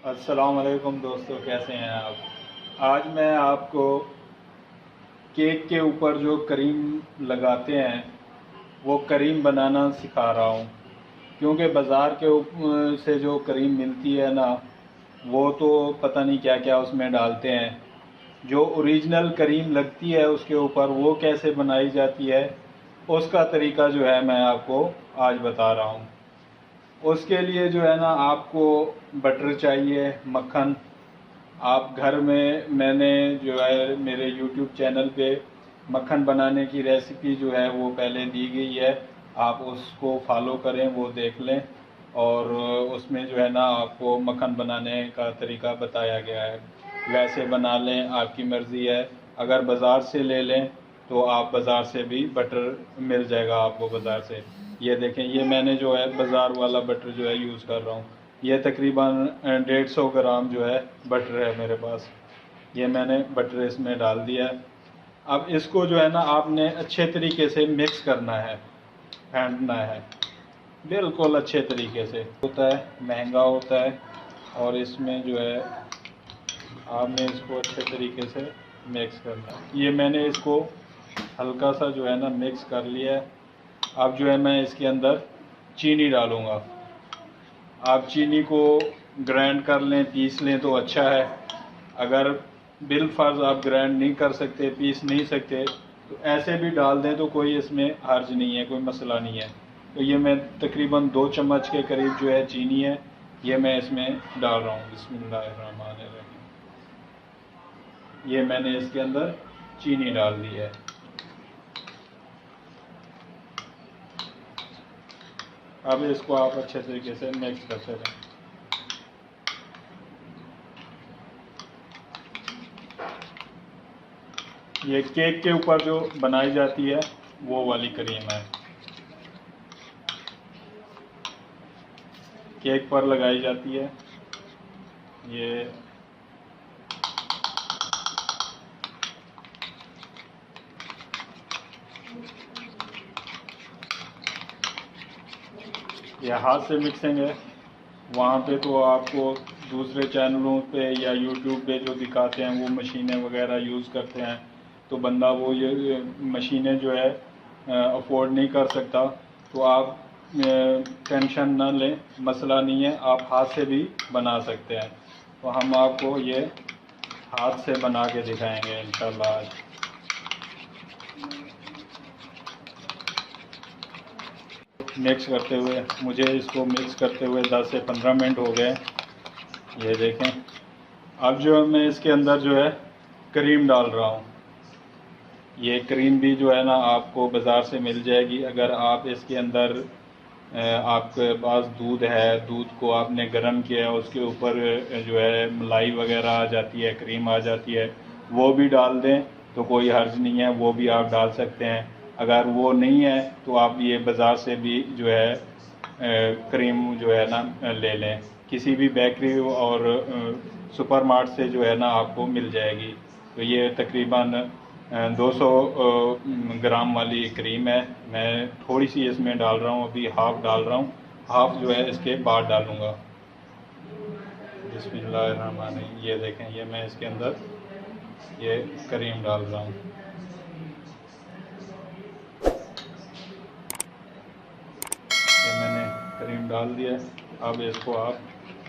अस्सलाम वालेकुम दोस्तों, कैसे हैं आप। आज मैं आपको केक के ऊपर जो क्रीम लगाते हैं वो क्रीम बनाना सिखा रहा हूँ। क्योंकि बाज़ार के से जो क्रीम मिलती है ना, वो तो पता नहीं क्या क्या उसमें डालते हैं। जो ओरिजिनल क्रीम लगती है उसके ऊपर वो कैसे बनाई जाती है उसका तरीका जो है मैं आपको आज बता रहा हूँ। उसके लिए जो है ना आपको बटर चाहिए, मक्खन। आप घर में, मैंने जो है मेरे यूट्यूब चैनल पे मक्खन बनाने की रेसिपी जो है वो पहले दी गई है, आप उसको फॉलो करें, वो देख लें। और उसमें जो है ना आपको मक्खन बनाने का तरीका बताया गया है। वैसे बना लें, आपकी मर्ज़ी है। अगर बाज़ार से ले लें तो आप बाज़ार से भी बटर मिल जाएगा आपको बाज़ार से। ये देखें, ये मैंने जो है बाज़ार वाला बटर जो है यूज़ कर रहा हूँ। ये तकरीबन 150 ग्राम जो है बटर है मेरे पास। ये मैंने बटर इसमें डाल दिया है। अब इसको जो है ना आपने अच्छे तरीके से मिक्स करना है, फेंटना है बिल्कुल अच्छे तरीके से। होता है, महंगा होता है, और इसमें जो है आपने इसको अच्छे तरीके से मिक्स करना है। ये मैंने इसको हल्का सा जो है ना मिक्स कर लिया है। अब जो है मैं इसके अंदर चीनी डालूँगा। आप चीनी को ग्राइंड कर लें, पीस लें तो अच्छा है। अगर बिल फ़र्ज़ आप ग्राइंड नहीं कर सकते, पीस नहीं सकते, तो ऐसे भी डाल दें तो कोई इसमें हर्ज नहीं है, कोई मसला नहीं है। तो ये मैं तकरीबन 2 चम्मच के करीब जो है चीनी है, ये मैं इसमें डाल रहा हूँ। बिस्मिल्लाहिर्रहमानिर्रहीम। ये मैंने इसके अंदर चीनी डाल दी है। अब इसको आप अच्छे तरीके से मिक्स करते रहें। ये केक के ऊपर जो बनाई जाती है वो वाली क्रीम है, केक पर लगाई जाती है। ये हाथ से मिक्सिंग है। वहाँ पे तो आपको दूसरे चैनलों पे या यूट्यूब पे जो दिखाते हैं वो मशीनें वगैरह यूज़ करते हैं, तो बंदा वो ये मशीनें जो है अफोर्ड नहीं कर सकता। तो आप टेंशन ना लें, मसला नहीं है, आप हाथ से भी बना सकते हैं। तो हम आपको ये हाथ से बना के दिखाएंगे इंशाल्लाह आज। मिक्स करते हुए, मुझे इसको मिक्स करते हुए 10 से 15 मिनट हो गए। ये देखें। अब जो मैं इसके अंदर जो है क्रीम डाल रहा हूँ। ये क्रीम भी जो है ना आपको बाज़ार से मिल जाएगी। अगर आप इसके अंदर आपके पास दूध है, दूध को आपने गर्म किया है, उसके ऊपर जो है मलाई वगैरह आ जाती है, क्रीम आ जाती है, वो भी डाल दें तो कोई हर्ज नहीं है, वो भी आप डाल सकते हैं। अगर वो नहीं है तो आप ये बाज़ार से भी जो है क्रीम जो है ना ले लें। किसी भी बेकरी और सुपर मार्ट से जो है ना आपको मिल जाएगी। तो ये तकरीबन 200 ग्राम वाली क्रीम है। मैं थोड़ी सी इसमें डाल रहा हूँ, अभी हाफ़ डाल रहा हूँ, हाफ़ जो है इसके बाद डालूँगा। बिस्मिल्लाहिर्रहमानिर्रहीम। ये देखें, ये मैं इसके अंदर ये क्रीम डाल रहा हूँ। ये मैंने क्रीम डाल दिया। अब इसको आप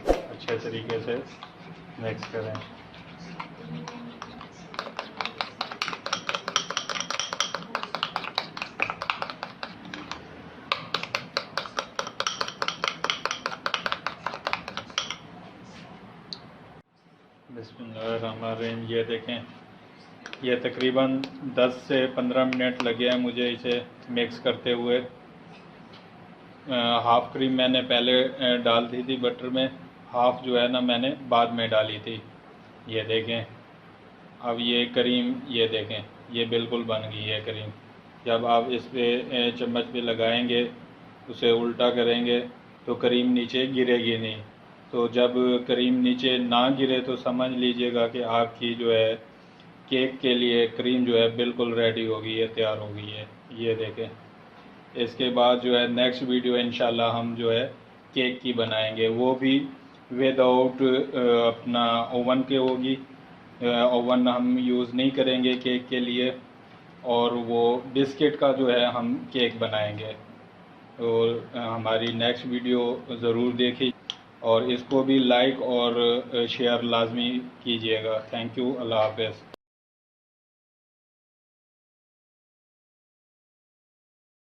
अच्छे तरीके से मिक्स करें। बिस्मिल्लाहिर्रहमानिर्रहीम। ये देखें, ये तकरीबन 10 से 15 मिनट लगे हैं मुझे इसे मिक्स करते हुए। हाफ़ क्रीम मैंने पहले डाल दी थी बटर में, हाफ़ जो है ना मैंने बाद में डाली थी। ये देखें, अब ये क्रीम, ये देखें, ये बिल्कुल बन गई है क्रीम। जब आप इस पे चम्मच पे लगाएंगे, उसे उल्टा करेंगे तो क्रीम नीचे गिरेगी नहीं। तो जब क्रीम नीचे ना गिरे तो समझ लीजिएगा कि आपकी जो है केक के लिए क्रीम जो है बिल्कुल रेडी हो गई है, तैयार हो गई है। ये देखें। इसके बाद जो है नेक्स्ट वीडियो इंशाल्लाह हम जो है केक की बनाएंगे, वो भी विदाउट अपना ओवन के होगी। ओवन हम यूज़ नहीं करेंगे केक के लिए, और वो बिस्किट का जो है हम केक बनाएंगे। और हमारी नेक्स्ट वीडियो ज़रूर देखिए, और इसको भी लाइक और शेयर लाजमी कीजिएगा। Thank you. अल्लाह हाफ़िज़।